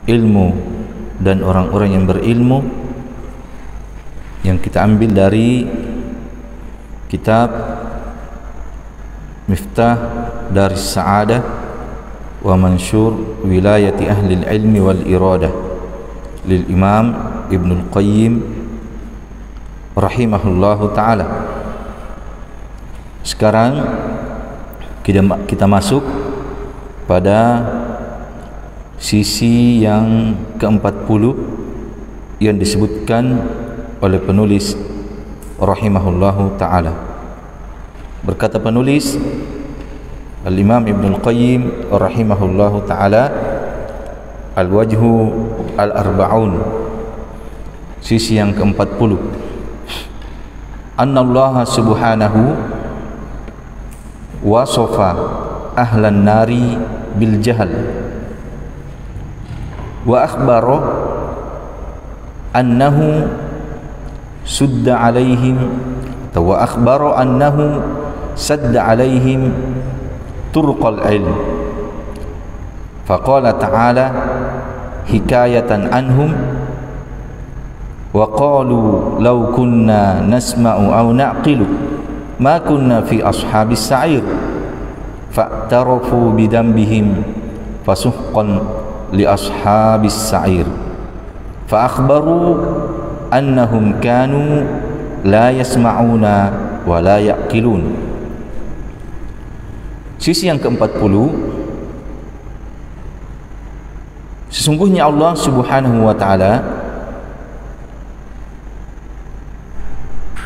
ilmu dan orang-orang yang berilmu, yang kita ambil dari kitab Miftah Daris Sa'adah wa Mansyur Wilayati Ahli Ilmi wal Iradah lil Imam Ibnul Qayyim rahimahullahu ta'ala. Sekarang kita masuk pada sisi yang ke-40 yang disebutkan oleh penulis rahimahullahu ta'ala. Berkata penulis Al-Imam Ibnul Qayyim rahimahullahu ta'ala, Al-Wajhu Al-Arba'un, sisi yang ke-40, Anna Allah subhanahu wasofa ahlan nari bil jahal wa akhbaro annahu sudda alaihim atau wa akhbaro annahu sadda alaihim turqal ilm, faqala ta'ala hikayatan anhum wa qalu law kunna nasma'u aw na'qilu ma kunna fi ashabis sa'ir fa'tarafu bidambihim fasuhqan li ashabis sa'ir fa akhbaru annahum kanu la yasma'una wa la ya'qilun. Sisi yang ke-40, sesungguhnya Allah subhanahu wa ta'ala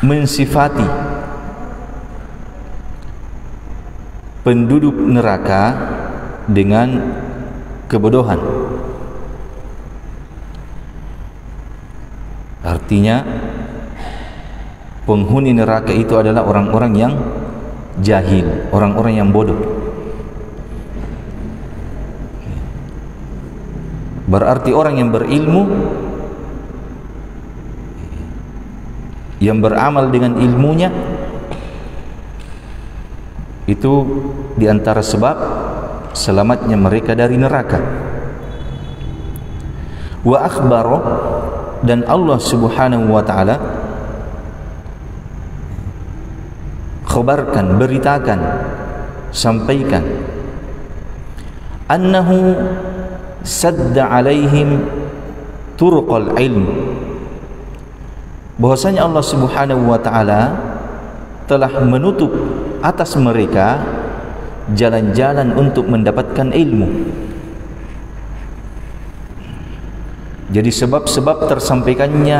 mensifati penduduk neraka dengan kebodohan. Artinya penghuni neraka itu adalah orang-orang yang jahil, orang-orang yang bodoh. Berarti orang yang berilmu, yang beramal dengan ilmunya, itu diantara sebab selamatnya mereka dari neraka. Wa akhbaro, dan Allah subhanahu wa ta'ala khabarkan, beritakan, sampaikan, annahu sadda alaihim turqal ilm, bahwasanya Allah subhanahu wa ta'ala telah menutup atas mereka jalan-jalan untuk mendapatkan ilmu. Jadi sebab-sebab tersampaikannya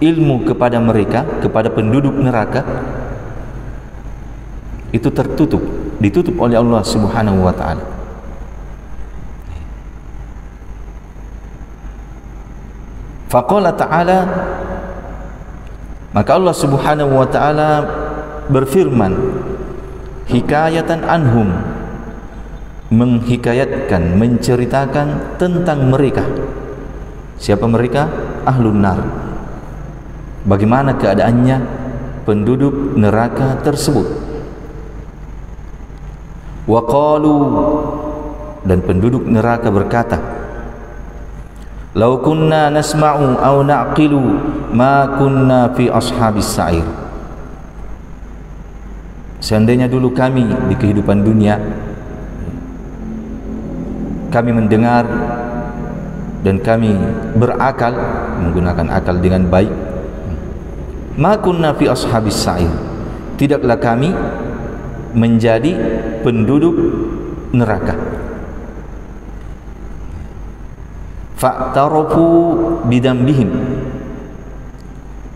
ilmu kepada mereka, kepada penduduk neraka, itu tertutup, ditutup oleh Allah subhanahu wa ta'ala. Faqala ta'ala, maka Allah subhanahu wa ta'ala berfirman, hikayatan anhum, menghikayatkan, menceritakan tentang mereka. Siapa mereka? Ahlun nar. Bagaimana keadaannya penduduk neraka tersebut. Wa qalu, dan penduduk neraka berkata, law kunna nasma'u aw na'qilu ma kunna fi ashabis sa'ir. Seandainya dulu kami di kehidupan dunia kami mendengar dan kami berakal, menggunakan akal dengan baik, ma kunna fi ashabis sa'ir, tidaklah kami menjadi penduduk neraka. Fa'tarafu bidambihim,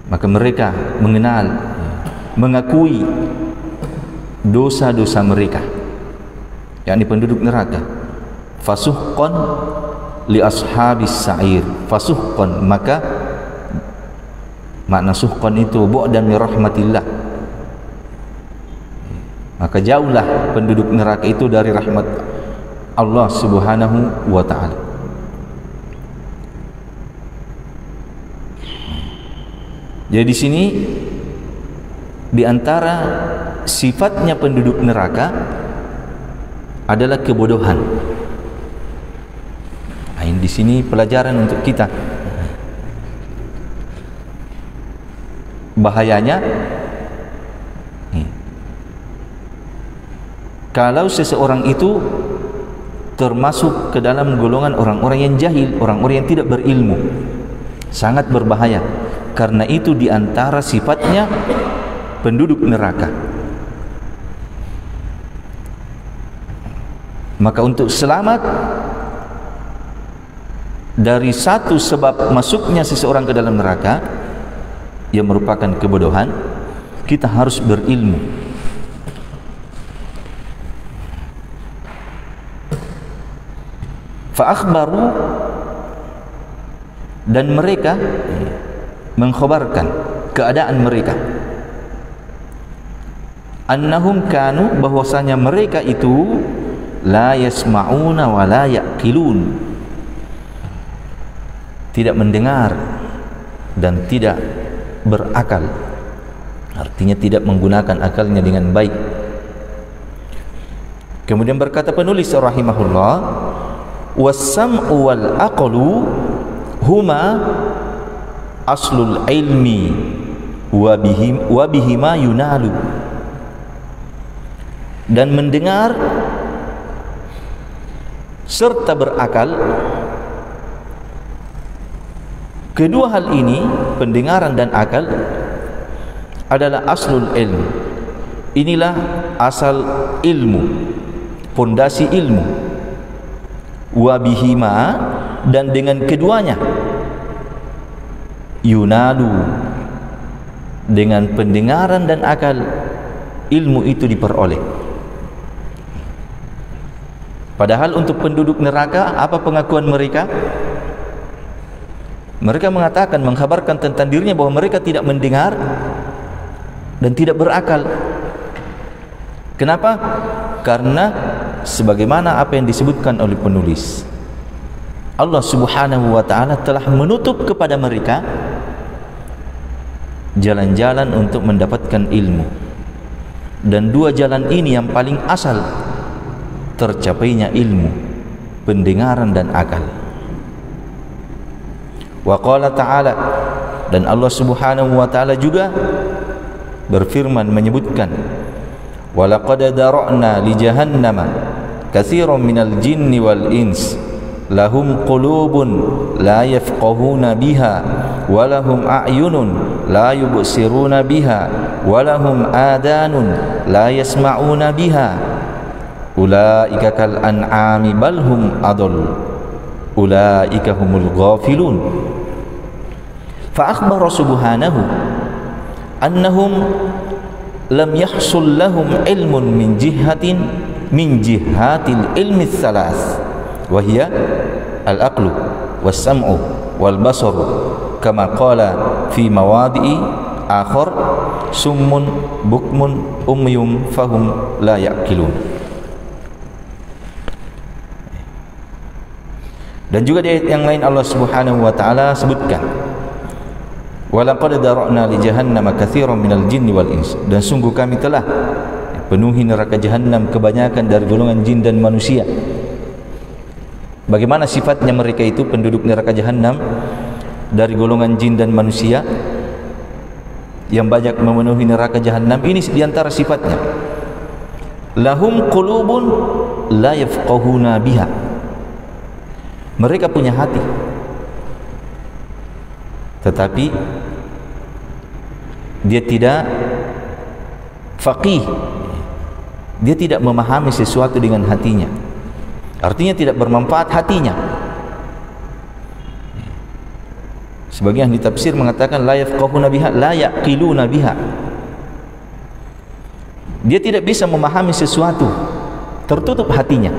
maka mereka mengenal, mengakui dosa-dosa mereka, yakni penduduk neraka. Fasuhqan li ashabis sa'ir, fasuhqan, maka makna suhqan itu bu'dan min rahmatillah, maka jauhlah penduduk neraka itu dari rahmat Allah subhanahu wa ta'ala. Jadi di sini di antara sifatnya penduduk neraka adalah kebodohan. Nah, Di sini pelajaran untuk kita. Bahayanya kalau seseorang itu termasuk ke dalam golongan orang-orang yang jahil, orang-orang yang tidak berilmu, sangat berbahaya. Karena itu di antara sifatnya penduduk neraka. Maka untuk selamat dari satu sebab masuknya seseorang ke dalam neraka yang merupakan kebodohan, kita harus berilmu. Fa'akhbaru, dan mereka mengkhabarkan keadaan mereka, annahum kanu, bahwasanya mereka itu la yasma'una wa la ya'qilun, tidak mendengar dan tidak berakal, artinya tidak menggunakan akalnya dengan baik. Kemudian berkata penulis rahimahullah, was-sam'u wal aqlu huma aslul ilmi wa bihima yunalu, dan mendengar serta berakal, kedua hal ini, pendengaran dan akal, adalah aslul ilm. Inilah asal ilmu, pondasi ilmu. Wabihima, dan dengan keduanya, yunalu, dengan pendengaran dan akal, ilmu itu diperoleh. Padahal untuk penduduk neraka, apa pengakuan mereka? Mereka mengatakan, mengkhabarkan tentang dirinya bahwa mereka tidak mendengar dan tidak berakal. Kenapa? Karena sebagaimana apa yang disebutkan oleh penulis, Allah Subhanahu wa ta'ala telah menutup kepada mereka jalan-jalan untuk mendapatkan ilmu. Dan dua jalan ini yang paling asal tercapainya ilmu, pendengaran dan akal. Wa qala ta'ala, dan Allah Subhanahu wa ta'ala juga berfirman menyebutkan, wa laqad dara'na li jahannama katsiran minal jinni wal ins lahum qulubun la yafqahuna biha wa lahum a'yunun la yubsiruna biha wa lahum adanun la yasma'una biha ulaika kal an'ami bal hum adall ulaika humul ghafilun. Fa akhbara subhanahu annahum lam yahsul lahum ilmun min jihatil ilmi tsalas, wa hiya al-aqlu was-sam'u wal-basaru, kama qala fi mawadi'i akhar summun bukmun umyum fahum la ya'qilun. Dan juga di ayat yang lain Allah Subhanahu wa ta'ala sebutkan, walaqad dara'na li jahannama katsiran minal jinni wal ins, dan sungguh kami telah penuhi neraka jahanam kebanyakan dari golongan jin dan manusia. Bagaimana sifatnya mereka itu, penduduk neraka jahanam dari golongan jin dan manusia yang banyak memenuhi neraka jahanam? Ini diantara sifatnya, lahum qulubun la yafqahuna biha, mereka punya hati tetapi dia tidak faqih, dia tidak memahami sesuatu dengan hatinya, artinya tidak bermanfaat hatinya. Sebagian ahli tafsir mengatakan la yafqahuna biha la yaqiluna biha, dia tidak bisa memahami sesuatu, tertutup hatinya.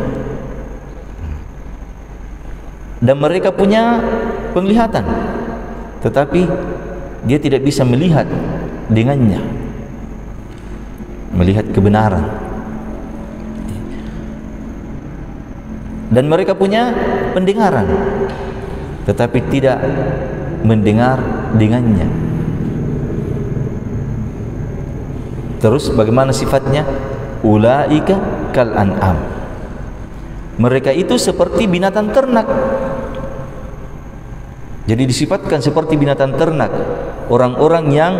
Dan mereka punya penglihatan tetapi dia tidak bisa melihat dengannya, melihat kebenaran. Dan mereka punya pendengaran tetapi tidak mendengar dengannya. Terus bagaimana sifatnya? Ulaika kal an'am, mereka itu seperti binatang ternak. Jadi disifatkan seperti binatang ternak, orang-orang yang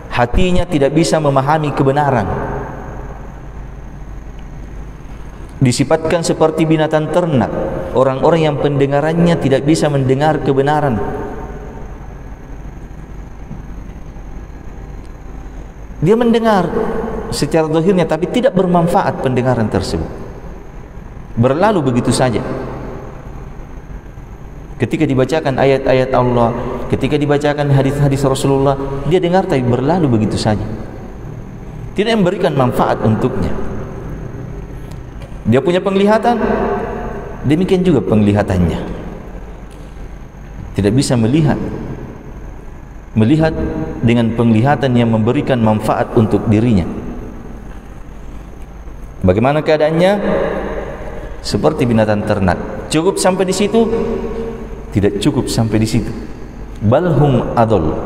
hatinya tidak bisa memahami kebenaran. Disifatkan seperti binatang ternak, orang-orang yang pendengarannya tidak bisa mendengar kebenaran. Dia mendengar secara zahirnya, tapi tidak bermanfaat pendengaran tersebut, berlalu begitu saja. Ketika dibacakan ayat-ayat Allah, ketika dibacakan hadis-hadis Rasulullah, dia dengar tapi berlalu begitu saja, tidak memberikan manfaat untuknya. Dia punya penglihatan, demikian juga penglihatannya tidak bisa melihat dengan penglihatan yang memberikan manfaat untuk dirinya. Bagaimana keadaannya? Seperti binatang ternak. Cukup sampai di situ? Tidak cukup sampai di situ. Balhum adol,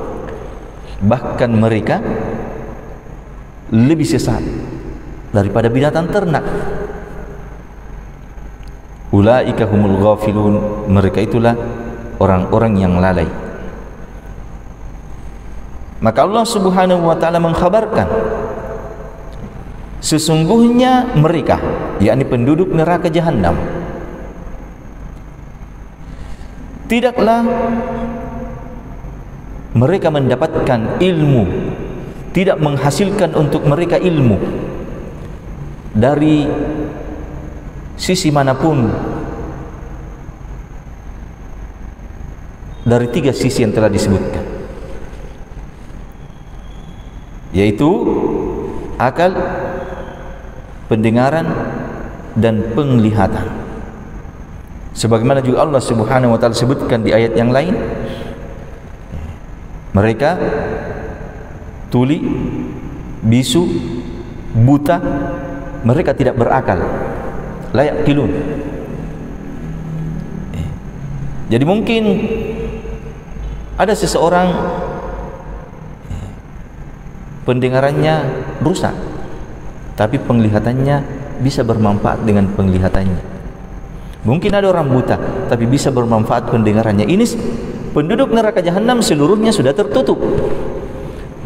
bahkan mereka lebih sesat daripada binatang ternak. Ulaika humul ghafilun, mereka itulah orang-orang yang lalai. Maka Allah Subhanahu wa taala mengkhabarkan, sesungguhnya mereka, yakni penduduk neraka jahanam, tidaklah mereka mendapatkan ilmu, tidak menghasilkan untuk mereka ilmu dari sisi manapun, dari tiga sisi yang telah disebutkan, yaitu akal, pendengaran, dan penglihatan. Sebagaimana juga Allah Subhanahu wa taala sebutkan di ayat yang lain, mereka tuli, bisu, buta, mereka tidak berakal, la yaqilun. Jadi mungkin ada seseorang pendengarannya rusak, tapi penglihatannya bisa bermanfaat dengan penglihatannya. Mungkin ada orang buta, tapi bisa bermanfaat pendengarannya. Ini penduduk neraka jahanam seluruhnya sudah tertutup.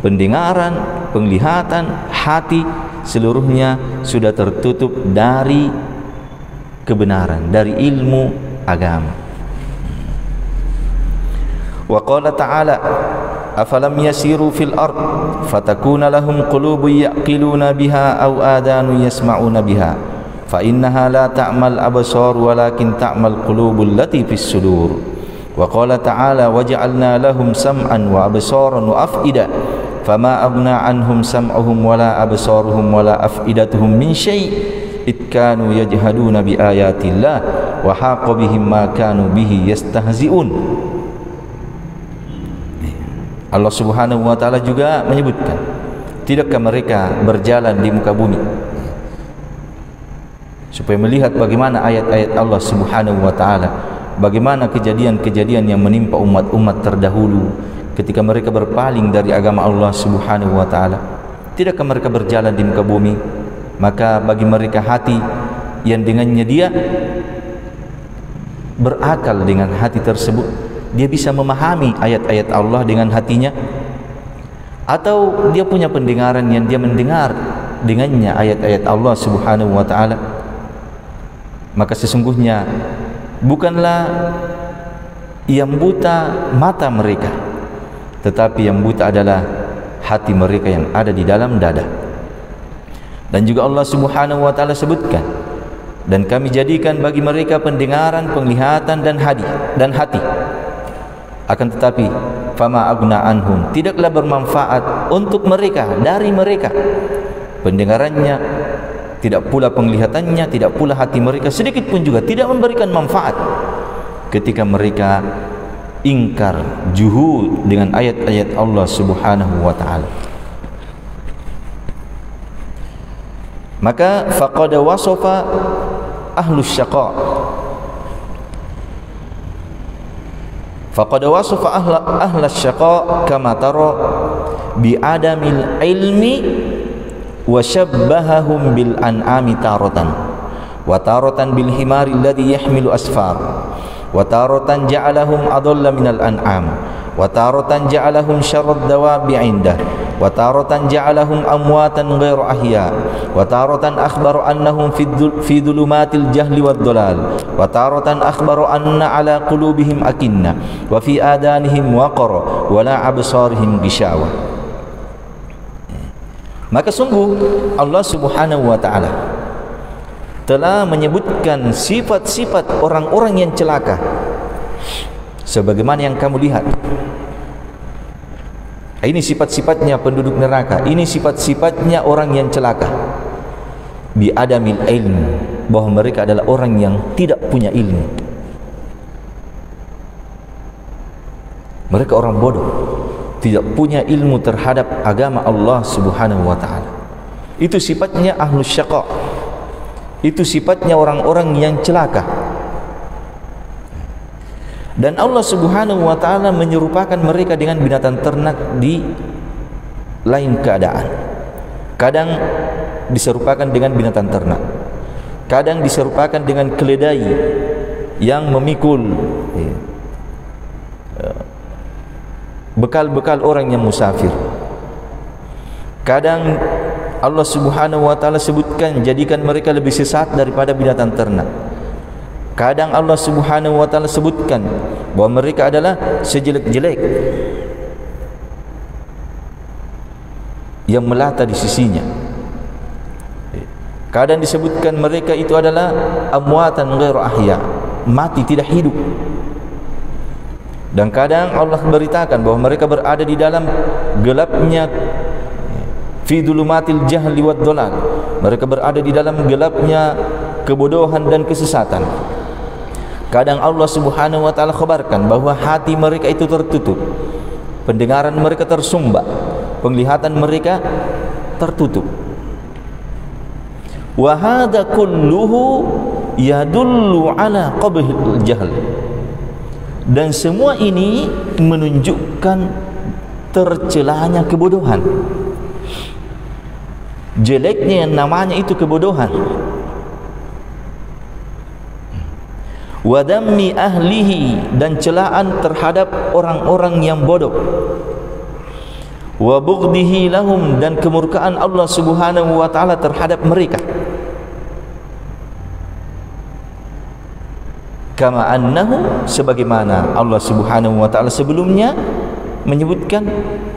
Pendengaran, penglihatan, hati, seluruhnya sudah tertutup dari kebenaran, dari ilmu agama. Wa qala ta'ala, afalam yasiru fil ard fatakuna lahum qulubun yaqiluna biha aw adanu yasma'una biha fa innaha la ta'mal absar walakin ta'mal qulubul lati fis sudur. Wa qala ta'ala waja'alna lahum sam'an wa absaran wa af'ida fama aghna anhum sam'uhum wala absaruhum wala af'idatuhum min syai' id kanu yajhaduna bi ayatillah wa haqa bihim ma kanu bihi yastahzi'un. Allah Subhanahu wa taala juga menyebutkan, tidakkah mereka berjalan di muka bumi supaya melihat bagaimana ayat-ayat Allah Subhanahu wa taala, bagaimana kejadian-kejadian yang menimpa umat-umat terdahulu ketika mereka berpaling dari agama Allah Subhanahu wa taala. Tidakkah mereka berjalan di muka bumi? Maka bagi mereka hati yang dengannya dia berakal dengan hati tersebut, dia bisa memahami ayat-ayat Allah dengan hatinya, atau dia punya pendengaran yang dia mendengar dengannya ayat-ayat Allah Subhanahu wa taala. Maka sesungguhnya bukanlah yang buta mata mereka, tetapi yang buta adalah hati mereka yang ada di dalam dada. Dan juga Allah Subhanahu wa taala sebutkan, dan kami jadikan bagi mereka pendengaran, penglihatan, dan hati. Akan tetapi fama aghna anhum, tidaklah bermanfaat untuk mereka, dari mereka pendengarannya, tidak pula penglihatannya, tidak pula hati mereka, sedikit pun juga tidak memberikan manfaat ketika mereka ingkar, juhud dengan ayat-ayat Allah Subhanahu wa taala. Maka faqad wasafa ahlus syaqa, faqad wasafa ahlas syaqa kama tara bi adamil ilmi wa syabbahahum bil an'ami taratan wa taratan bil himari alladhi yahmilu asfar wa taratan ja'alahum adalla minal an'am, wa taratan ja'alahum syarrad dawabi 'indah, wa taratan ja'alahum amwatan ghairu ahya, wa taratan akhbara annahum fi dhulumatil jahli wad dhalal, wa taratan akhbara anna 'ala qulubihim akinna wa fi adanihim waqara wa la absarihim gishawa. Maka sungguh Allah Subhanahu wa ta'ala telah menyebutkan sifat-sifat orang-orang yang celaka sebagaimana yang kamu lihat. Ini sifat-sifatnya penduduk neraka, ini sifat-sifatnya orang yang celaka. Bi adamil ilm, bahwa mereka adalah orang yang tidak punya ilmu. Mereka orang bodoh, tidak punya ilmu terhadap agama Allah Subhanahu wa ta'ala. Itu sifatnya ahlus syaqa. Itu sifatnya orang-orang yang celaka. Dan Allah Subhanahu wa ta'ala menyerupakan mereka dengan binatang ternak di lain keadaan. Kadang diserupakan dengan binatang ternak, kadang diserupakan dengan keledai yang memikul bekal-bekal orang yang musafir. Kadang Allah Subhanahu wa ta'ala sebutkan, jadikan mereka lebih sesat daripada binatang ternak. Kadang Allah Subhanahu wa ta'ala sebutkan bahwa mereka adalah sejelek-jelek yang melata di sisinya. Kadang disebutkan mereka itu adalah amwatan ghairu ahya, mati tidak hidup. Dan kadang Allah beritakan bahwa mereka berada di dalam gelapnya, fi dhulumatil jahli wad dhalal, mereka berada di dalam gelapnya kebodohan dan kesesatan. Kadang Allah Subhanahu wa ta'ala khabarkan bahwa hati mereka itu tertutup, pendengaran mereka tersumbat, penglihatan mereka tertutup. Wa hadza kulluhu yadullu ala qabhil jahl. Dan semua ini menunjukkan tercelanya kebodohan, jeleknya yang namanya itu kebodohan. Wa dammi ahlihi, dan celaan terhadap orang-orang yang bodoh. Wa bughdihi lahum, dan kemurkaan Allah Subhanahu wa ta'ala terhadap mereka. Kama annahu, sebagaimana Allah Subhanahu wa ta'ala sebelumnya menyebutkan,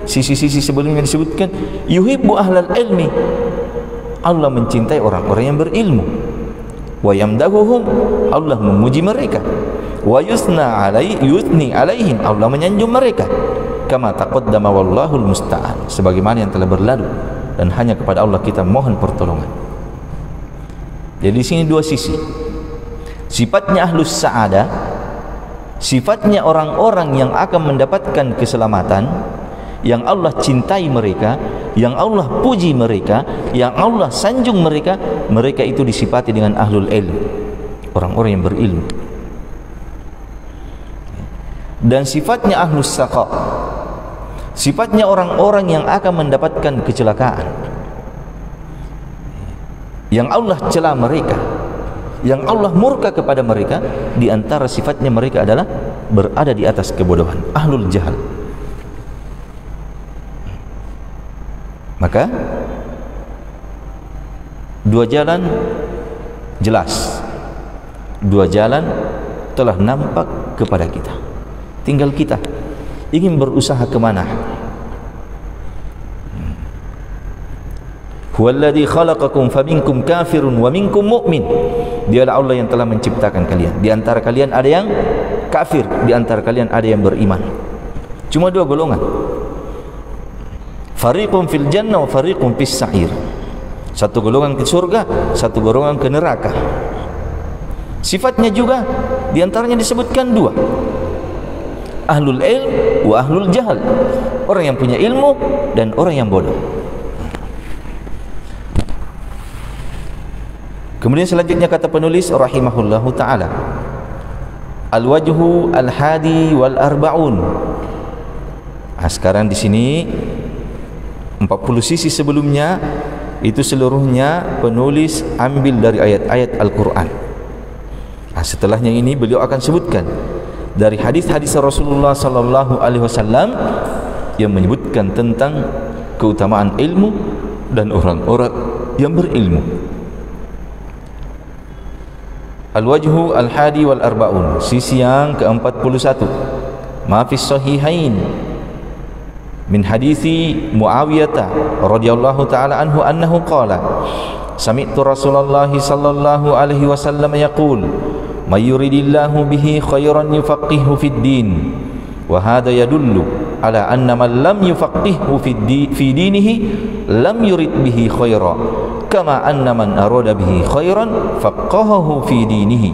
sisi-sisi sebelumnya disebutkan, yuhibbu ahlal ilmi, Allah mencintai orang-orang yang berilmu. Wa yamdahuhum, Allah memuji mereka. Wa yusni alaihim, Allah menyanjung mereka. Kama taqaddama wallahul musta'an, sebagaimana yang telah berlalu, dan hanya kepada Allah kita mohon pertolongan. Jadi di sini dua sisi. Sifatnya ahlus sa'adah, sifatnya orang-orang yang akan mendapatkan keselamatan, yang Allah cintai mereka, yang Allah puji mereka, yang Allah sanjung mereka. Mereka itu disifati dengan ahlul ilm, orang-orang yang berilmu. Dan sifatnya ahlus saqa, sifatnya orang-orang yang akan mendapatkan kecelakaan, yang Allah cela mereka, yang Allah murka kepada mereka. Di antara sifatnya mereka adalah berada di atas kebodohan, ahlul jahal. Maka dua jalan jelas, dua jalan telah nampak kepada kita. Tinggal kita ingin berusaha kemana. Huwallazi khalaqakum faminkum kafirun wa minkum mu'min. Dialah Allah yang telah menciptakan kalian. Di antara kalian ada yang kafir, di antara kalian ada yang beriman. Cuma dua golongan. Fariqun fil jannah wa fariqun fis sa'ir. Satu golongan ke surga, satu golongan ke neraka. Sifatnya juga di antaranya disebutkan dua. Ahlul ilm wa ahlul jahal. Orang yang punya ilmu dan orang yang bodoh. Kemudian selanjutnya kata penulis rahimahullahu ta'ala, al-wajhu al-hadi wal arba'un. Sekarang di sini 40 sisi sebelumnya itu seluruhnya penulis ambil dari ayat-ayat Al-Quran. Setelahnya ini beliau akan sebutkan dari hadis-hadis Rasulullah sallallahu alaihi wasallam yang menyebutkan tentang keutamaan ilmu dan orang-orang yang berilmu. Al-wajhu al-hadi wal arba'un, sisi yang ke-41, ma fi sahihain min hadithi Muawiyah radhiyallahu ta'ala anhu annahu qala sami'tu Rasulullah sallallahu alaihi wasallam yaqul may yuridillahu bihi khairan yufaqihu fid din wa hadha yadullu ala anna man lam yufaqihu fi dinihi lam yurid bihi khairan kama anna man arada bihi khairan faqahahu fi dinihi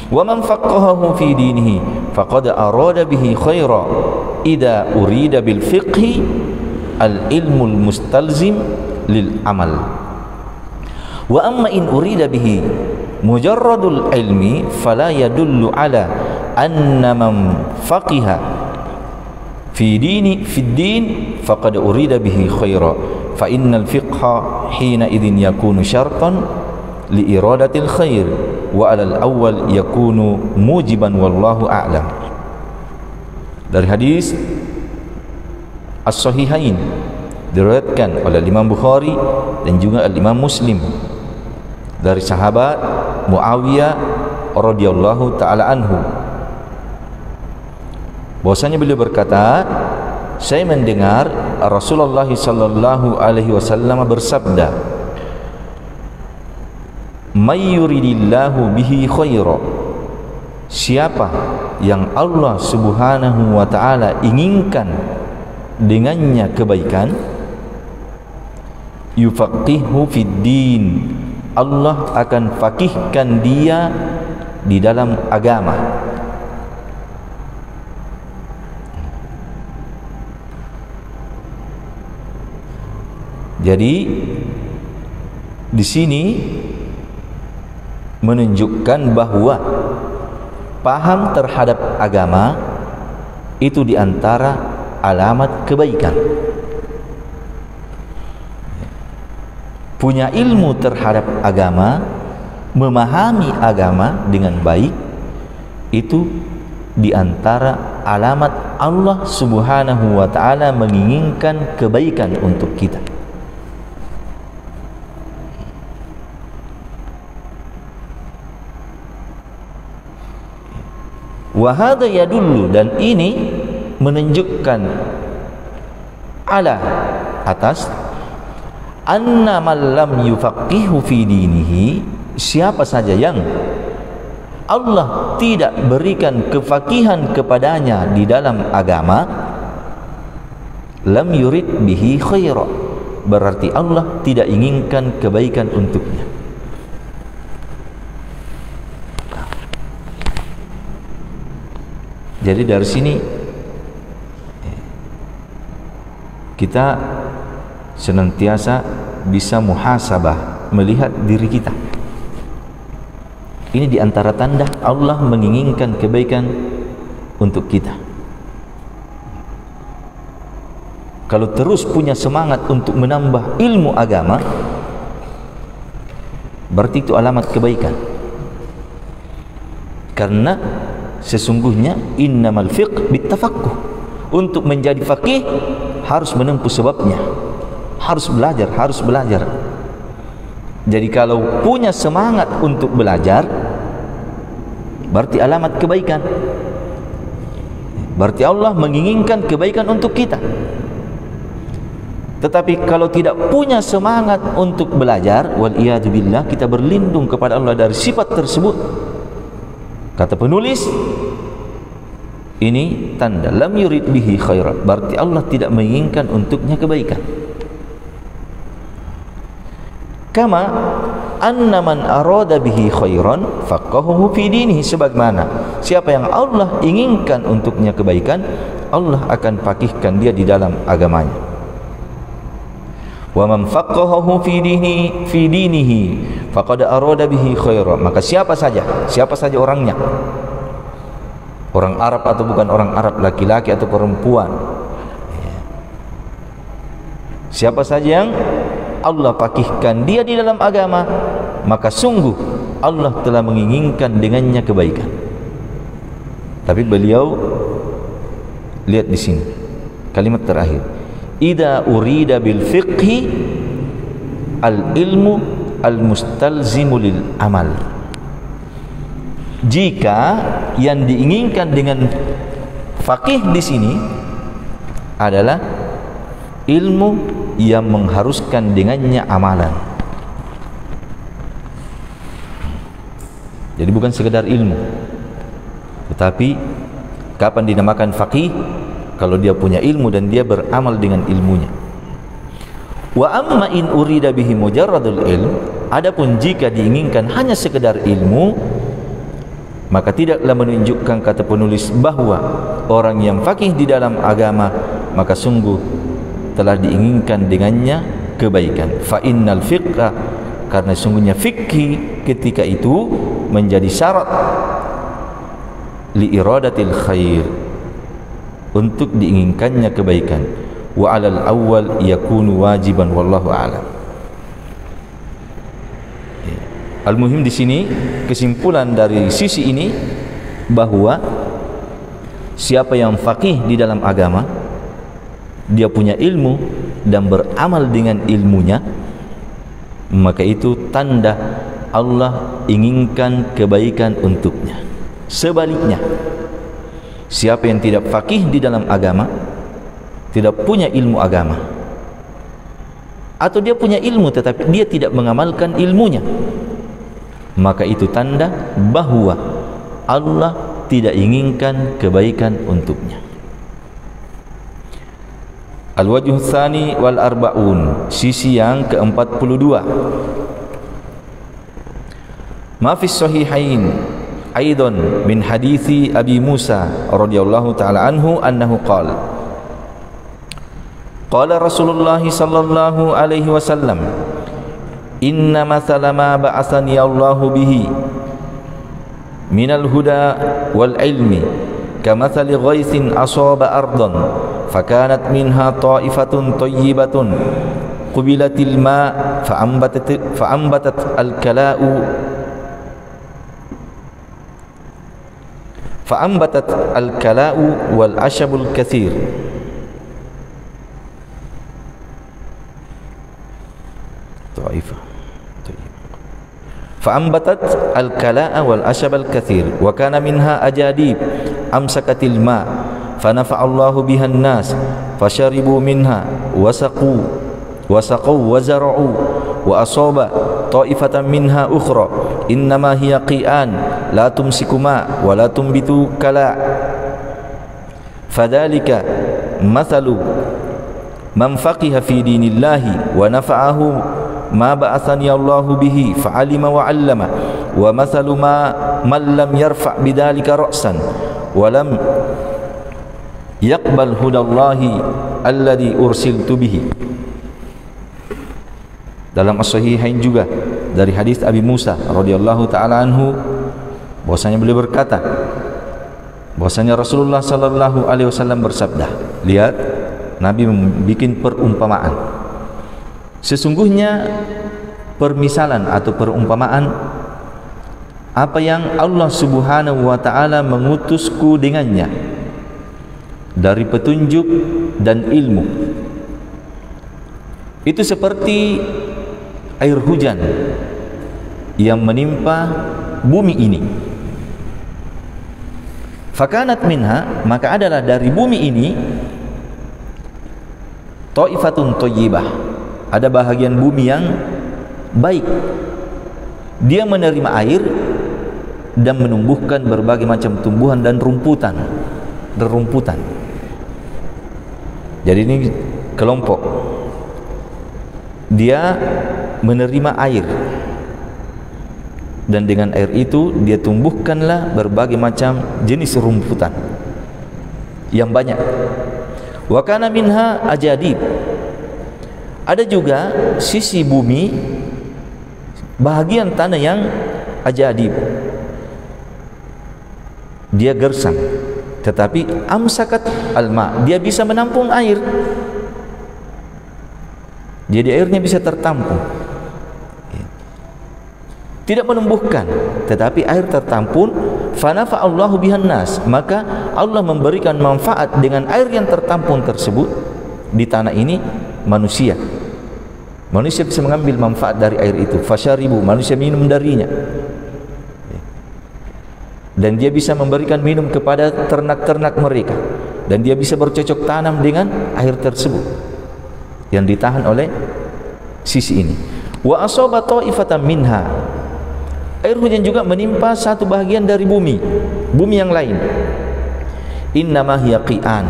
wa man faqahahu fi dinihi faqad arada bihi khairan idza urida bil fiqhi al ilmul mustalzim lil amal wa amma in urida bihi mujarradul ilmi fala yadullu ala anna man faqiha fi din faqad urida bihi khaira fa innal fiqha hina idin yakunu syartan li iradatil khair wa alal awwal yakunu mujiban wallahu a'lam. Dari hadis As-Sahihain diriwayatkan oleh Imam Bukhari dan juga Imam Muslim dari sahabat Muawiyah radhiyallahu taala anhu, bahwasanya beliau berkata, saya mendengar Rasulullah sallallahu alaihi wasallam bersabda, may yuridillahu bihi khaira, siapa yang Allah subhanahu wa ta'ala inginkan dengannya kebaikan, yufaqihu fid din, Allah akan fakihkan dia di dalam agama. Jadi di sini menunjukkan bahwa paham terhadap agama itu diantara alamat kebaikan. Punya ilmu terhadap agama, memahami agama dengan baik, itu diantara alamat Allah subhanahu wa ta'ala menginginkan kebaikan untuk kita. Wahada yadullu, dan ini menunjukkan ala atas anna man lam yufaqihu fi dinihi, siapa saja yang Allah tidak berikan kefakihan kepadanya di dalam agama, lam yurid bihi khaira, berarti Allah tidak inginkan kebaikan untuknya. Jadi dari sini kita senantiasa bisa muhasabah, melihat diri kita. Ini diantara tanda Allah menginginkan kebaikan untuk kita. Kalau terus punya semangat untuk menambah ilmu agama, berarti itu alamat kebaikan. Karena sesungguhnya innamal fiqh bitafaqquh, untuk menjadi faqih harus menempuh sebabnya, harus belajar. Jadi kalau punya semangat untuk belajar, berarti alamat kebaikan, berarti Allah menginginkan kebaikan untuk kita. Tetapi kalau tidak punya semangat untuk belajar, wal iyadu billah, kita berlindung kepada Allah dari sifat tersebut. Kata penulis, ini tanda lam yurid bihi khairan, berarti Allah tidak menginginkan untuknya kebaikan. Kama anna man arada bihi khairan faqahahu fi dinihi, sebagaimana siapa yang Allah inginkan untuknya kebaikan, Allah akan fakihkan dia di dalam agamanya. Wa man faqahahu fi dinihi faqad arada bihi khairan, maka siapa saja orangnya, orang Arab atau bukan orang Arab, laki-laki atau perempuan, siapa saja yang Allah fakihkan dia di dalam agama, maka sungguh Allah telah menginginkan dengannya kebaikan. Tapi beliau lihat di sini kalimat terakhir, idza urida bil fiqhi al ilmu al mustalzimu lil amal. Jika yang diinginkan dengan faqih di sini adalah ilmu yang mengharuskan dengannya amalan. Jadi bukan sekedar ilmu, tetapi kapan dinamakan faqih? Kalau dia punya ilmu dan dia beramal dengan ilmunya. Wa amma in urida bihi mujarradul ilm, adapun jika diinginkan hanya sekedar ilmu, maka tidaklah menunjukkan kata penulis bahwa orang yang faqih di dalam agama maka sungguh telah diinginkan dengannya kebaikan. Fa innal fiqha, karena sungguhnya fikih ketika itu menjadi syarat li iradatil khair, untuk diinginkannya kebaikan. Wa alal awwal yakunu wajiban wallahu a'lam. Al-muhim di sini kesimpulan dari sisi ini bahwa siapa yang faqih di dalam agama, dia punya ilmu dan beramal dengan ilmunya, maka itu tanda Allah inginkan kebaikan untuknya. Sebaliknya, siapa yang tidak faqih di dalam agama, tidak punya ilmu agama, atau dia punya ilmu tetapi dia tidak mengamalkan ilmunya, maka itu tanda bahwa Allah tidak inginkan kebaikan untuknya. Al-wajhu tsani wal arba'un, sisi yang ke-42. Ma fi sahihain aidan min hadithi Abi Musa radhiyallahu ta'ala anhu annahu qala qala Rasulullah sallallahu alaihi wasallam, inna mathala ma ba'athani Allahu bihi minal huda wal ilmi kamathali ghaithin asaba ardan fakanat minha ta'ifatun tayyibatun qubilatil ma' fa'ambatat al-kala'u wal ashabul kathir. فأنبتت الكلاء والأشب الكثير وكان منها أجاديب أمسكت الماء فنفع الله بها الناس فشربوا منها وسقوا وزرعوا وأصاب طائفة منها أخرى إنما هي قيآن لا تمسك ماء ولا تنبت كلاء فذلك مثل من فقه في دين الله ونفعه ما بعثني الله به فعلم وعلم ومثل من لم يرفع بذلك رأسا ولم يقبل هدى الله الذي أرسلت به. Dalam as-sahihain juga dari hadis Abi Musa radhiyallahu taala anhu, bahwasanya beliau berkata, bahwasanya Rasulullah sallallahu alaihi wasallam bersabda, lihat Nabi membuat perumpamaan. Sesungguhnya permisalan atau perumpamaan apa yang Allah Subhanahu wa taala mengutusku dengannya dari petunjuk dan ilmu, itu seperti air hujan yang menimpa bumi ini. Fakanat minha, maka adalah dari bumi ini ta'ifatun thayyibah, ada bahagian bumi yang baik, dia menerima air dan menumbuhkan berbagai macam tumbuhan dan rumputan. Jadi ini kelompok, dia menerima air dan dengan air itu dia tumbuhkanlah berbagai macam jenis rumputan yang banyak. Wa kana minha ajadib, ada juga sisi bumi bahagian tanah yang ajadib, dia gersang tetapi amsakat alma, dia bisa menampung air, jadi airnya bisa tertampung. tidak menumbuhkan, tetapi air tertampung, fanafa'allahu bihan nas, maka Allah memberikan manfaat dengan air yang tertampung tersebut di tanah ini manusia. Manusia bisa mengambil manfaat dari air itu. Fasyaribu, manusia minum darinya. Dan dia bisa memberikan minum kepada ternak-ternak mereka. Dan dia bisa bercocok tanam dengan air tersebut yang ditahan oleh sisi ini. Wa asaba ta'ifatan minha, air hujan juga menimpa satu bahagian dari bumi, bumi yang lain. Innama hiya qi'an,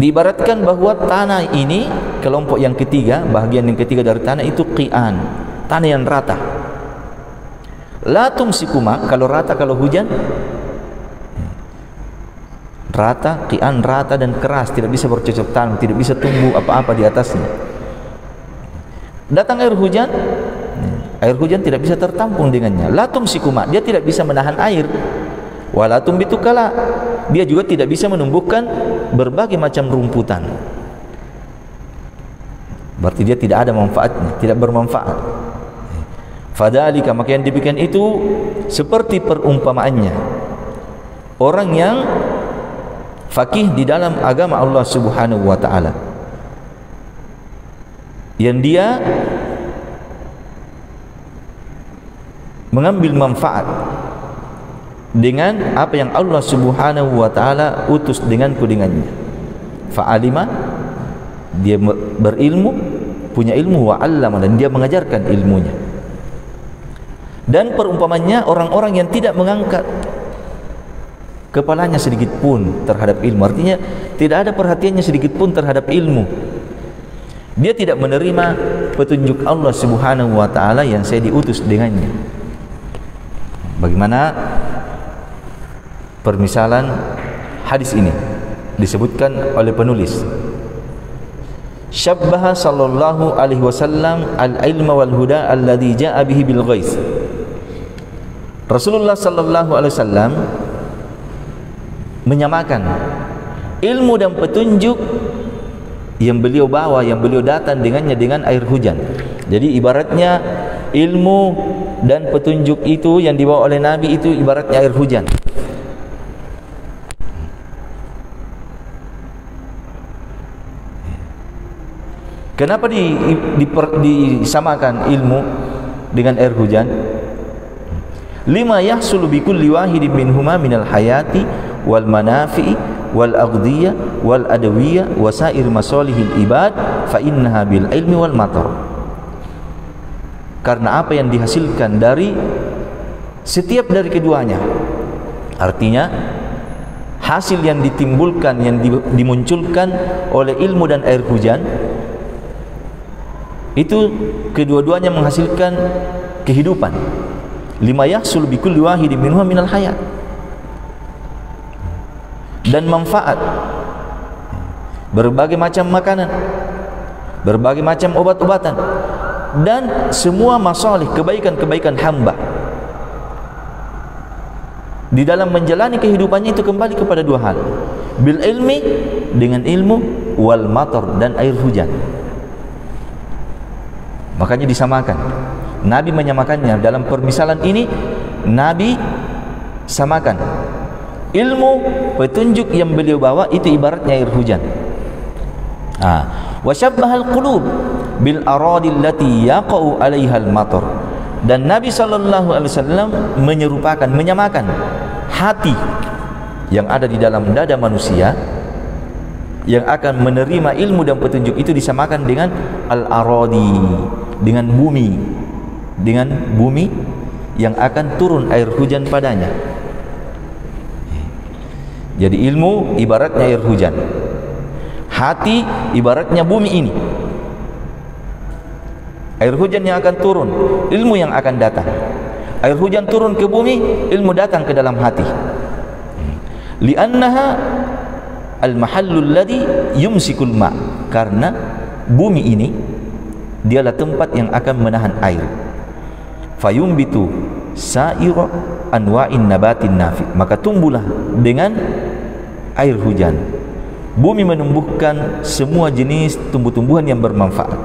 diibaratkan bahwa tanah ini, kelompok yang ketiga, bahagian yang ketiga dari tanah itu qi'an, tanah yang rata. La tumsikuma, kalau rata, kalau hujan rata, qi'an rata dan keras, tidak bisa bercocok tanam, tidak bisa tumbuh apa-apa di atasnya. Datang air hujan tidak bisa tertampung dengannya. La tumsikuma, dia tidak bisa menahan air. Wala tumbitu kala, dia juga tidak bisa menumbuhkan berbagai macam rumputan. Berarti dia tidak ada manfaatnya, tidak bermanfaat. Fadzalika, maka yang demikian itu seperti perumpamaannya orang yang faqih di dalam agama Allah Subhanahu wa taala, yang dia mengambil manfaat dengan apa yang Allah Subhanahu wa taala utus dengannya. Fa'alima, dia berilmu, punya ilmu, wa 'allama, dan dia mengajarkan ilmunya. Dan perumpamannya orang-orang yang tidak mengangkat kepalanya sedikit pun terhadap ilmu, artinya tidak ada perhatiannya sedikit pun terhadap ilmu. Dia tidak menerima petunjuk Allah Subhanahu wa taala yang saya diutus dengannya. Bagaimana permisalan hadis ini disebutkan oleh penulis. Syabbaha sallallahu alaihi wasallam al-ilma wal huda alladhi ja'a bihi bil ghais. Rasulullah sallallahu alaihi wasallam menyamakan ilmu dan petunjuk yang beliau bawa, yang beliau datang dengannya dengan air hujan. Jadi ibaratnya ilmu dan petunjuk itu yang dibawa oleh Nabi itu ibaratnya air hujan. Kenapa disamakan ilmu dengan air hujan? Lima yahsulu bi kulli wahidin minhuma minal hayati wal manafi'i wal aghdiyah wal adawiyah wa sa'ir masalihil ibad fa innaha bil ilmi wal matar. Karena apa yang dihasilkan dari setiap dari keduanya, artinya hasil yang ditimbulkan, yang dimunculkan oleh ilmu dan air hujan, itu kedua-duanya menghasilkan kehidupan. Lima yahsul bi kulli wahidin minhum minal hayat, dan manfaat, berbagai macam makanan, berbagai macam obat-obatan, dan semua masalih, kebaikan-kebaikan hamba di dalam menjalani kehidupannya itu kembali kepada dua hal, bil ilmi, dengan ilmu, wal matar, dan air hujan. Makanya disamakan. Nabi menyamakannya dalam permisalan ini. Nabi samakan ilmu, petunjuk yang beliau bawa itu ibaratnya air hujan. Wa syabbahal qulub bil aradi allati yaqa'u 'alaiha al matar. Dan Nabi sallallahu alaihi wasallam menyerupakan, menyamakan hati yang ada di dalam dada manusia yang akan menerima ilmu dan petunjuk itu disamakan dengan al-aradi, dengan bumi yang akan turun air hujan padanya. Jadi ilmu ibaratnya air hujan, hati ibaratnya bumi ini. Air hujan yang akan turun, ilmu yang akan datang. Air hujan turun ke bumi, ilmu datang ke dalam hati. Li'annaha al-mahallul ladzi yumsikul ma', karena bumi ini dialah tempat yang akan menahan air. Fayumbitu sa'ira anwa'in nabatin nafi, maka tumbuhlah dengan air hujan. Bumi menumbuhkan semua jenis tumbuh-tumbuhan yang bermanfaat.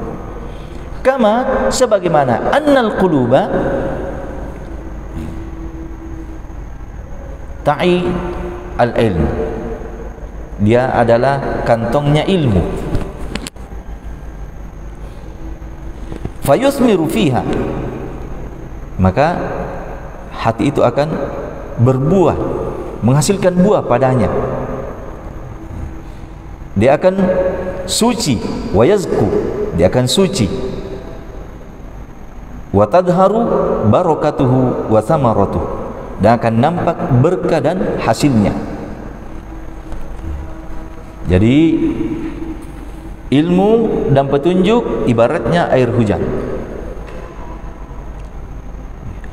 Kama sebagaimana annal quluba ta'i al-ilm, dia adalah kantongnya ilmu. Fayusmiru fiha, maka hati itu akan berbuah, menghasilkan buah padanya. Dia akan suci, wa yazku, dia akan suci, wa tadharu barakatuhu wa thamaratuhu, dan akan nampak berkah dan hasilnya. Jadi ilmu dan petunjuk ibaratnya air hujan.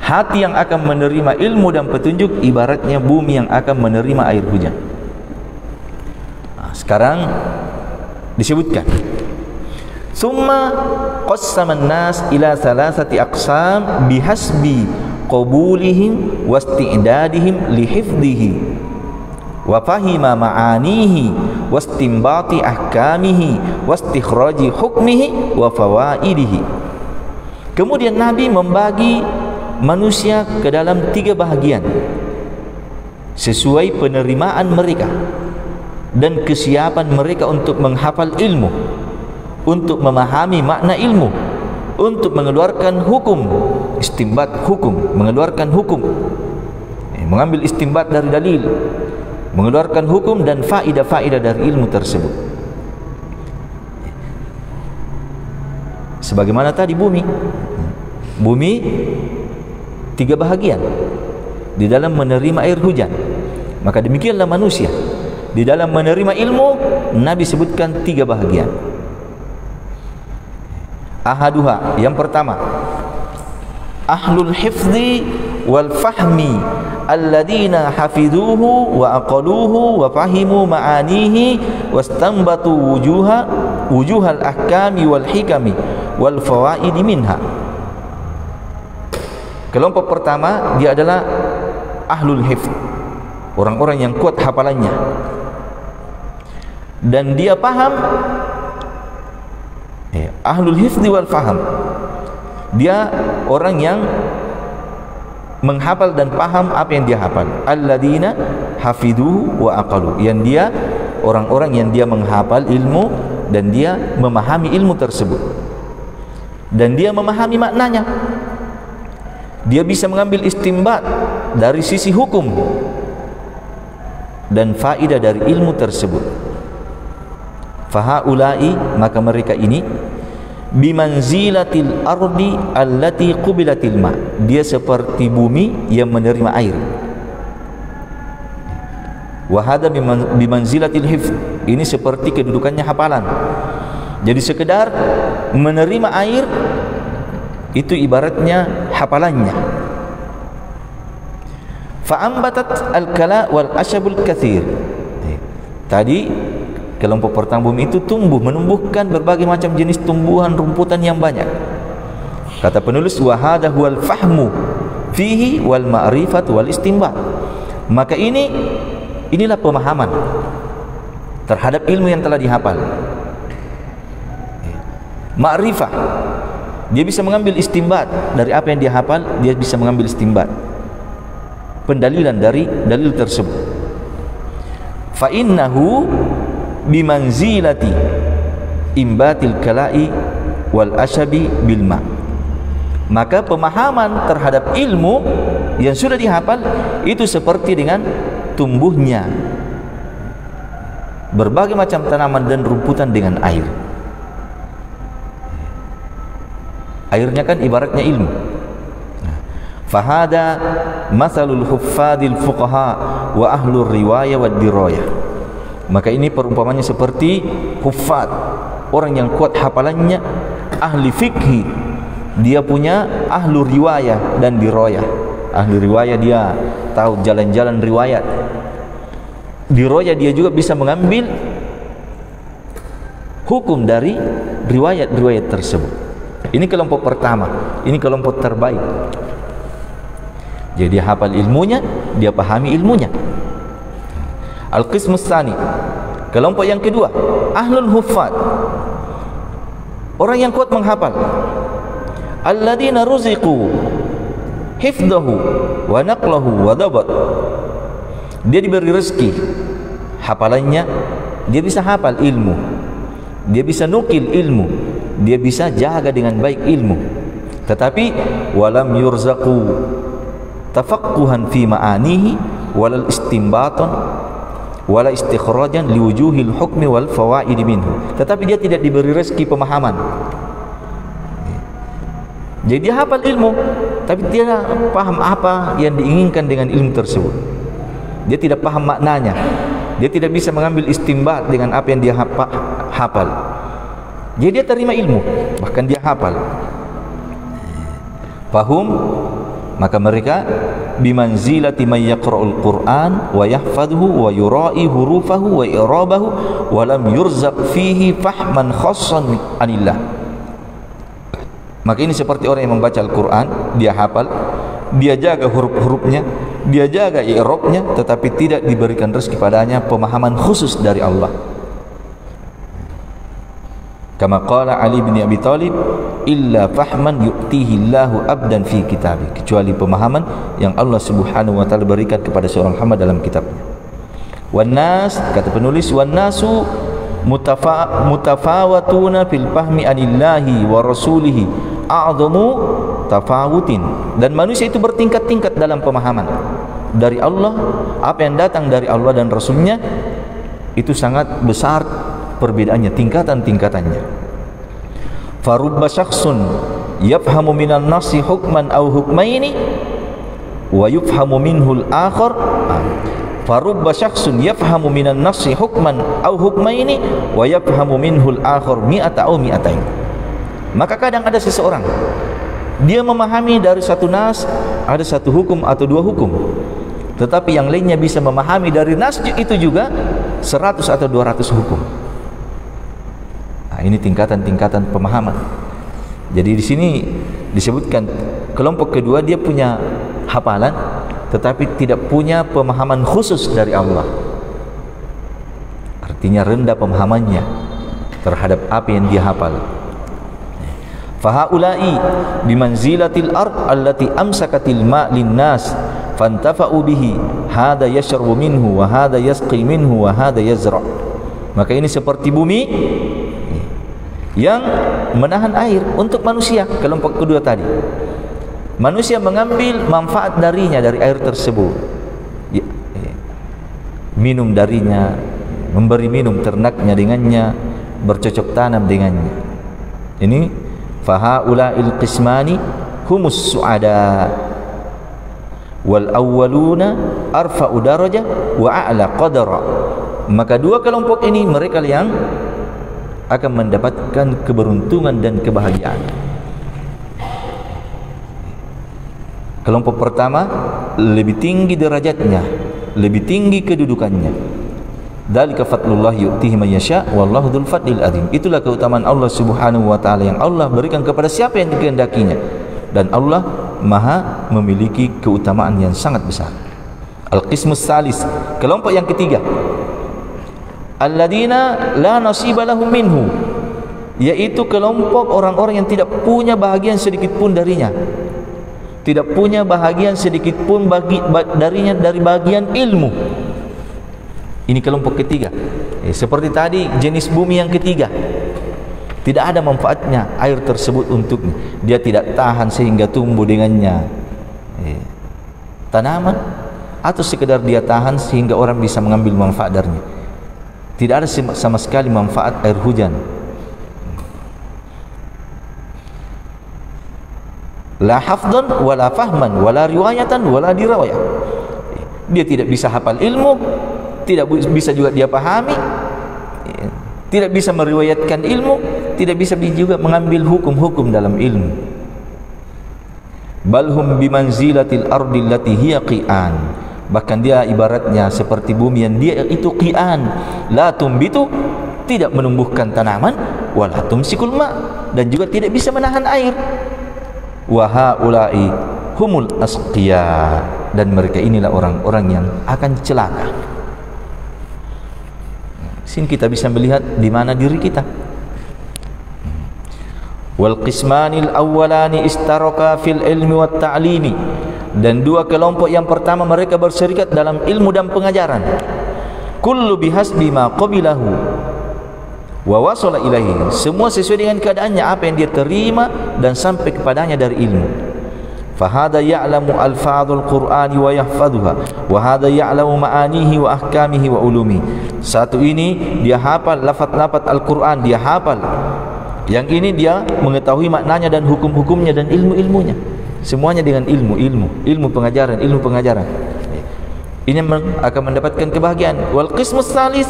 Hati yang akan menerima ilmu dan petunjuk ibaratnya bumi yang akan menerima air hujan. Nah, sekarang disebutkan, summa qassama an-nas ila thalathati aqsam bihasbi qabulihim wasti'dadihim lihifdhihi wa fahima ma'anihi wastinbati ahkamihi wastikhraji hukmihi wa fawaidihi. Kemudian Nabi membagi manusia ke dalam 3 bahagian sesuai penerimaan mereka dan kesiapan mereka untuk menghafal ilmu, untuk memahami makna ilmu, untuk mengeluarkan hukum, istimbat hukum, mengeluarkan hukum, mengambil istimbat dari dalil, mengeluarkan hukum dan faedah-faedah dari ilmu tersebut. Sebagaimana tadi bumi 3 bahagian di dalam menerima air hujan, maka demikianlah manusia di dalam menerima ilmu. Nabi sebutkan 3 bahagian. Ahaduha, yang pertama, ahlul hifzi wal fahmi alladina hafidhuhu wa aqaluhu wa fahimu ma'anihi wastanbatu wujuhal ahkami wal hikami wal fawaidi minha. Kelompok pertama, dia adalah ahlul hifz, orang-orang yang kuat hafalannya dan dia paham. Ahlul hifzi wal faham, dia orang yang menghafal dan paham apa yang dia hafal. Alladzina hafiduhu wa aqalu, yang dia orang-orang yang dia menghafal ilmu dan dia memahami ilmu tersebut dan dia memahami maknanya. Dia bisa mengambil istimbat dari sisi hukum dan faedah dari ilmu tersebut. Fahaulai, maka mereka ini bimanzilatil ardi allati qubilatil ma, dia seperti bumi yang menerima air. Wa hada bimanzilatil hifz, ini seperti kedudukannya hafalan. Jadi sekedar menerima air itu ibaratnya hafalannya. Fa'ambatat al-kala wal asyabul kathir. Tadi kelompok pertama bumi itu menumbuhkan berbagai macam jenis tumbuhan rumputan yang banyak. Kata penulis, wa hadha huwal fahmu fihi wal ma'rifat wal istinbat. Maka inilah pemahaman terhadap ilmu yang telah dihafal. Ma'rifah, dia bisa mengambil istimbat dari apa yang dia hafal, dia bisa mengambil istimbat, pendalilan dari dalil tersebut. Fa innahu bimanzilati imbatil kala'i wal ashabi bil ma. Maka pemahaman terhadap ilmu yang sudah dihafal itu seperti dengan tumbuhnya berbagai macam tanaman dan rumputan dengan air. Airnya kan ibaratnya ilmu. Fahada mathalul huffadil fuqaha wa ahlur riwayah wad dirayah. Maka ini perumpamannya seperti huffad, orang yang kuat hafalannya, ahli fikhi, dia punya ahlu riwayah dan dirayah. Ahli riwayah dia tahu jalan-jalan riwayat, dirayah dia juga bisa mengambil hukum dari riwayat-riwayat tersebut. Ini kelompok pertama, ini kelompok terbaik. Jadi dia hafal ilmunya, dia pahami ilmunya. Al-qismus tsani, kelompok yang kedua, ahlul huffaz, orang yang kuat menghafal alladzina ruziqu hifdhahu wa naqlahu wa dabat. Dia diberi rezeki hafalannya, dia bisa hafal ilmu, dia bisa nukil ilmu, dia bisa jaga dengan baik ilmu. Tetapi walam yurzaqu tafaqquhan fi ma'anihi walal istinbatan wala istikhrajan liwujuhil hukmi wal fawaid minhu. Tetapi dia tidak diberi rezeki pemahaman. Jadi dia hafal ilmu, tapi dia paham apa yang diinginkan dengan ilmu tersebut. Dia tidak paham maknanya. Dia tidak bisa mengambil istinbat dengan apa yang dia hafal. Jadi dia terima ilmu, bahkan dia hafal. Fahum, maka mereka bimanzilati man yaqra'ul Qur'an wa yahfadhuhu wa yura'i hurufahu wa i'rabahu wa lam yurzaq fihi fahman khassan anillah. Maka ini seperti orang yang membaca Al-Quran, dia hafal, dia jaga huruf-hurufnya, dia jaga i'rabnya, tetapi tidak diberikan rezeki padanya pemahaman khusus dari Allah. Kama qala Ali bin Abi Thalib, illa fahman yu'tihi Allahu abdan fi kitabih, kecuali pemahaman yang Allah Subhanahu wa taala berikan kepada seorang hamba dalam kitabnya. Wan nas, kata penulis, wan nasu mutafawatuna fil fahmi anillahi wa rasulihi a'dhamu tafawutin. Dan manusia itu bertingkat-tingkat dalam pemahaman dari Allah, apa yang datang dari Allah dan Rasulnya itu sangat besar perbedaannya, tingkatan-tingkatannya. Farubba syakhsun yafhamu minan nasi hukman aw hukmaini wa yufhamu minhul akhar. Farubba syakhsun yafhamu minan nasi hukman aw hukmaini wa yafhamu minhul akhar mi'ata aw mi'atain. Maka kadang ada seseorang, dia memahami dari satu nas ada satu hukum atau dua hukum, tetapi yang lainnya bisa memahami dari nas itu juga 100 atau 200 hukum. Nah, ini tingkatan-tingkatan pemahaman. Jadi di sini disebutkan kelompok kedua dia punya hafalan tetapi tidak punya pemahaman khusus dari Allah. Artinya rendah pemahamannya terhadap apa yang dia hafal. Fahaulai bimanzilatil ard allati amsakatil ma' linnas fantafa'u bihi, hada yashrabu minhu wa hada yasqi minhu wa hada yazra'. Maka ini seperti bumi yang menahan air untuk manusia. Kelompok kedua tadi, manusia mengambil manfaat darinya, dari air tersebut, minum darinya, memberi minum ternaknya dengannya, bercocok tanam dengannya. Ini fahaula'il qismani humus su'ada wal awwaluna arfa'u darajah wa a'la qadara. Maka dua kelompok ini mereka yang akan mendapatkan keberuntungan dan kebahagiaan. Kelompok pertama lebih tinggi derajatnya, lebih tinggi kedudukannya. Dzalika fadlullah yu'tihi man yasha wallahu dzul fadlil adzim. Itulah keutamaan Allah Subhanahu wa taala yang Allah berikan kepada siapa yang dikehendakinya, dan Allah Maha memiliki keutamaan yang sangat besar. Al-qismus salis, kelompok yang ketiga, alladzina la nasiba lahum minhu, yaitu kelompok orang-orang yang tidak punya bahagian sedikit pun darinya, tidak punya bahagian sedikit pun darinya dari bagian ilmu. Ini kelompok ketiga. Seperti tadi jenis bumi yang ketiga, tidak ada manfaatnya air tersebut untuknya, dia tidak tahan sehingga tumbuh dengannya tanaman, atau sekedar dia tahan sehingga orang bisa mengambil manfaat darinya. Tidak ada sama sekali manfaat air hujan. La hafdan wala fahman wala riwayatan wala dirawayah. Dia tidak bisa hafal ilmu, tidak bisa juga dia pahami, tidak bisa meriwayatkan ilmu, tidak bisa juga mengambil hukum-hukum dalam ilmu. Balhum bimanzilatil ardi allati hiya qi'an, bahkan dia ibaratnya seperti bumi yang dia itu qi'an, la tumbitu, tidak menumbuhkan tanaman, wala tumsikul ma, dan juga tidak bisa menahan air. Wa haula'i humul asqiya, dan mereka inilah orang-orang yang akan celaka. Sini kita bisa melihat di mana diri kita. Wal qismanil awwalani istaraka fil ilmi wat ta'limi, dan dua kelompok yang pertama mereka berserikat dalam ilmu dan pengajaran. Kullu bihasbi ma qabilahu wa wasala ilaihi, semua sesuai dengan keadaannya, apa yang dia terima dan sampai kepadanya dari ilmu. Fahada ya'lamu alfadhul qur'ani wa yahfaduha, wa hada ya'lamu ma'anihi wa ahkamihi wa ulumi. Satu ini dia hafal lafaz-lafaz Al-Qur'an, dia hafal. Yang ini dia mengetahui maknanya dan hukum-hukumnya dan ilmu-ilmunya. Semuanya dengan ilmu pengajaran, Ini akan mendapatkan kebahagiaan. Wal qismus salis,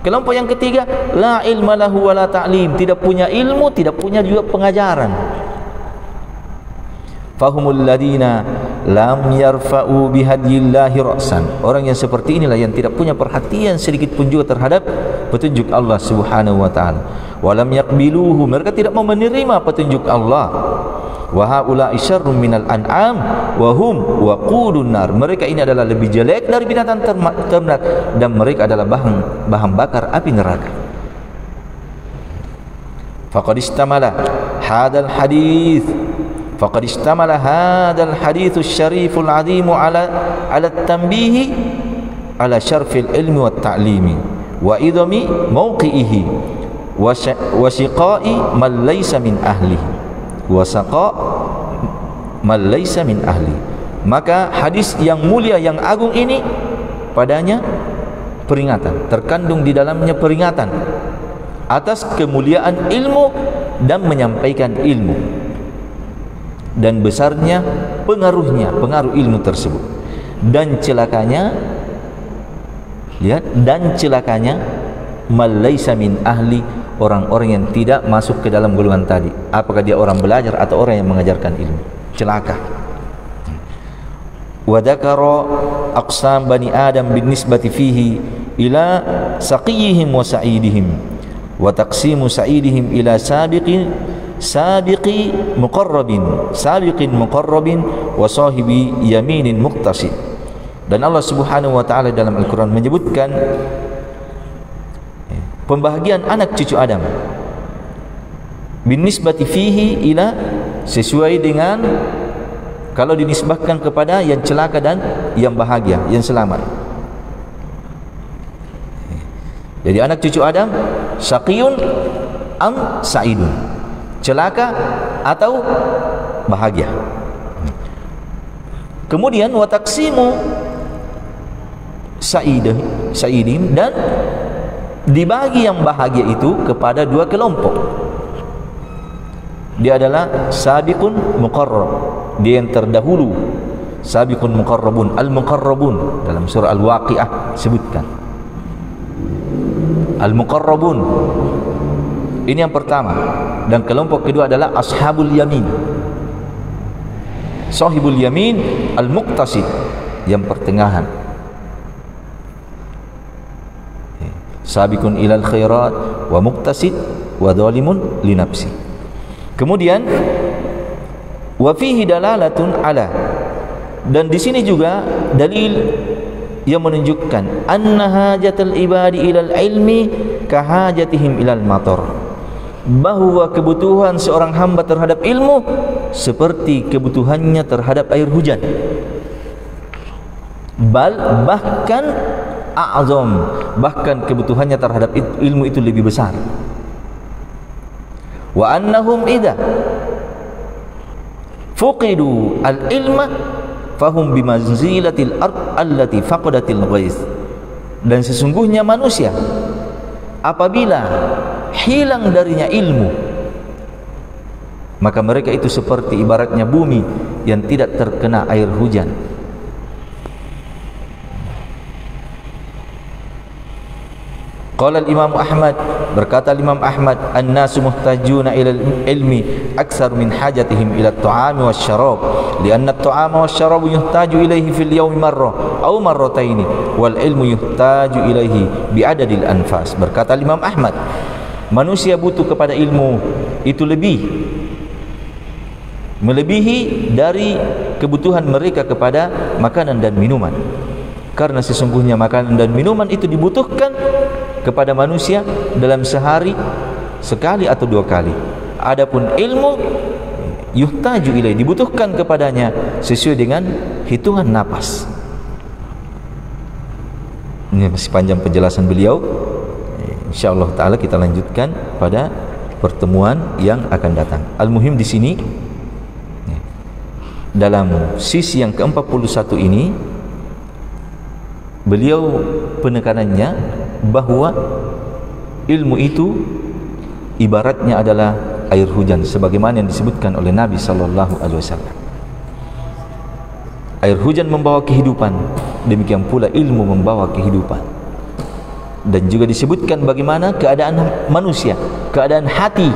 kelompok yang ketiga, la ilma lahu wa la ta'lim, tidak punya ilmu, tidak punya juga pengajaran. Fahumul ladina lam yarfa'u bihadiyillahi ra'san, orang yang seperti inilah yang tidak punya perhatian sedikit pun juga terhadap petunjuk Allah Subhanahu wa taala. Walam yaqbiluhu, mereka tidak mau menerima petunjuk Allah. Wa haula'i syarrun minal an'am wa hum waqudun nar, mereka ini adalah lebih jelek dari binatang ternak dan mereka adalah bahan bakar api neraka. Faqad istamala hadal hadits syariful azimu ala tanbihi ala syarfil ilmi wat ta'limi wa idami mawqi'ihi wa shiqa'i man laysa min ahlihi wa saqa man laysa min ahli. Maka hadis yang mulia yang agung ini padanya peringatan, terkandung di dalamnya peringatan atas kemuliaan ilmu dan menyampaikan ilmu, dan besarnya pengaruh ilmu tersebut, dan celakanya malaisa min ahli, orang-orang yang tidak masuk ke dalam golongan tadi, apakah dia orang belajar atau orang yang mengajarkan ilmu, celaka. Wa dzakara aqsam bani adam bin nisbati fihi ila saqiyihim wa sa'idihim wa taqsimu sa'idihim ila sabiqin muqarrabin wa sahibi yaminin muqtasid. Dan Allah Subhanahu wa taala dalam Al-Qur'an menyebutkan pembahagian anak cucu Adam bin nisbati fihi ila, sesuai dengan kalau dinisbahkan kepada yang celaka dan yang bahagia, yang selamat. Jadi anak cucu Adam syaqiyun am sa'idun, celaka atau bahagia. Kemudian wa taqsimu sa'idin, dan dibagi yang bahagia itu kepada dua kelompok. Dia adalah sabiqun muqarrab, dia yang terdahulu, sabiqun muqarrabun, al-muqarrabun dalam surah Al-Waqiah sebutkan al-muqarrabun. Ini yang pertama. Dan kelompok kedua adalah ashabul yamin, sahibul yamin, al-muqtasid, yang pertengahan. Sabiqun ilal khairat wa muqtasid wa zalimun li nafsi. Kemudian wa fihi dalalatun ala, dan di sini juga dalil yang menunjukkan anna hajatal ibadi ilal ilmi ka hajatihim ilal matar, bahwa kebutuhan seorang hamba terhadap ilmu seperti kebutuhannya terhadap air hujan. Bahkan a'zam, bahkan kebutuhannya terhadap ilmu itu lebih besar. Wa annahum idza fuqidu al-ilma fahum bimanzilatil ard allati faqadatil ghais, dan sesungguhnya manusia apabila hilang darinya ilmu, maka mereka itu seperti ibaratnya bumi yang tidak terkena air hujan. Qala al-Imam Ahmad, berkata Imam Ahmad, an-nasu muhtajuna ila ilmi aktsar min hajatihim ila at-ta'ami wasyarab, lianna at-ta'ama wasyarab yuhtaju ilaihi fil yawmi marrah aw marrataini wal ilmu yuhtaju ilaihi bi adadil anfas. Berkata Imam Ahmad, manusia butuh kepada ilmu itu melebihi dari kebutuhan mereka kepada makanan dan minuman, karena sesungguhnya makanan dan minuman itu dibutuhkan kepada manusia dalam sehari sekali atau dua kali. Adapun ilmu yuhtaju ilaih, dibutuhkan kepadanya sesuai dengan hitungan napas. Ini masih panjang penjelasan beliau. InsyaAllah ta'ala kita lanjutkan pada pertemuan yang akan datang. Al-muhim di sini, dalam sisi yang ke-41 ini, beliau penekanannya bahwa ilmu itu ibaratnya adalah air hujan, sebagaimana yang disebutkan oleh Nabi SAW. Air hujan membawa kehidupan, demikian pula ilmu membawa kehidupan. Dan juga disebutkan bagaimana keadaan manusia, keadaan hati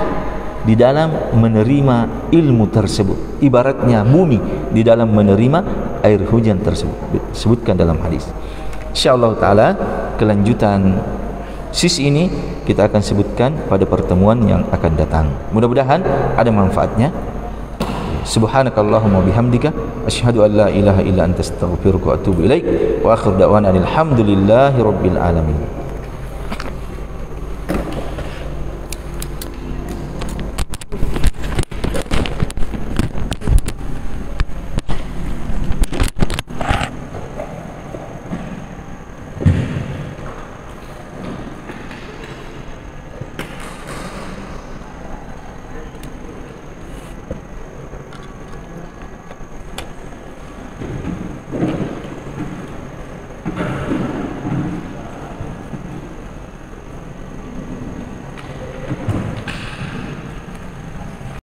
di dalam menerima ilmu tersebut, ibaratnya bumi di dalam menerima air hujan tersebut, disebutkan dalam hadis. InsyaAllah ta'ala kelanjutan sisi ini kita akan sebutkan pada pertemuan yang akan datang. Mudah-mudahan ada manfaatnya. Subhanakallahumma bihamdika asyhadu an la ilaha illa anta astaghfiruka wa atubu ilaik wa akhiru da'wana alhamdulillahi rabbil alamin.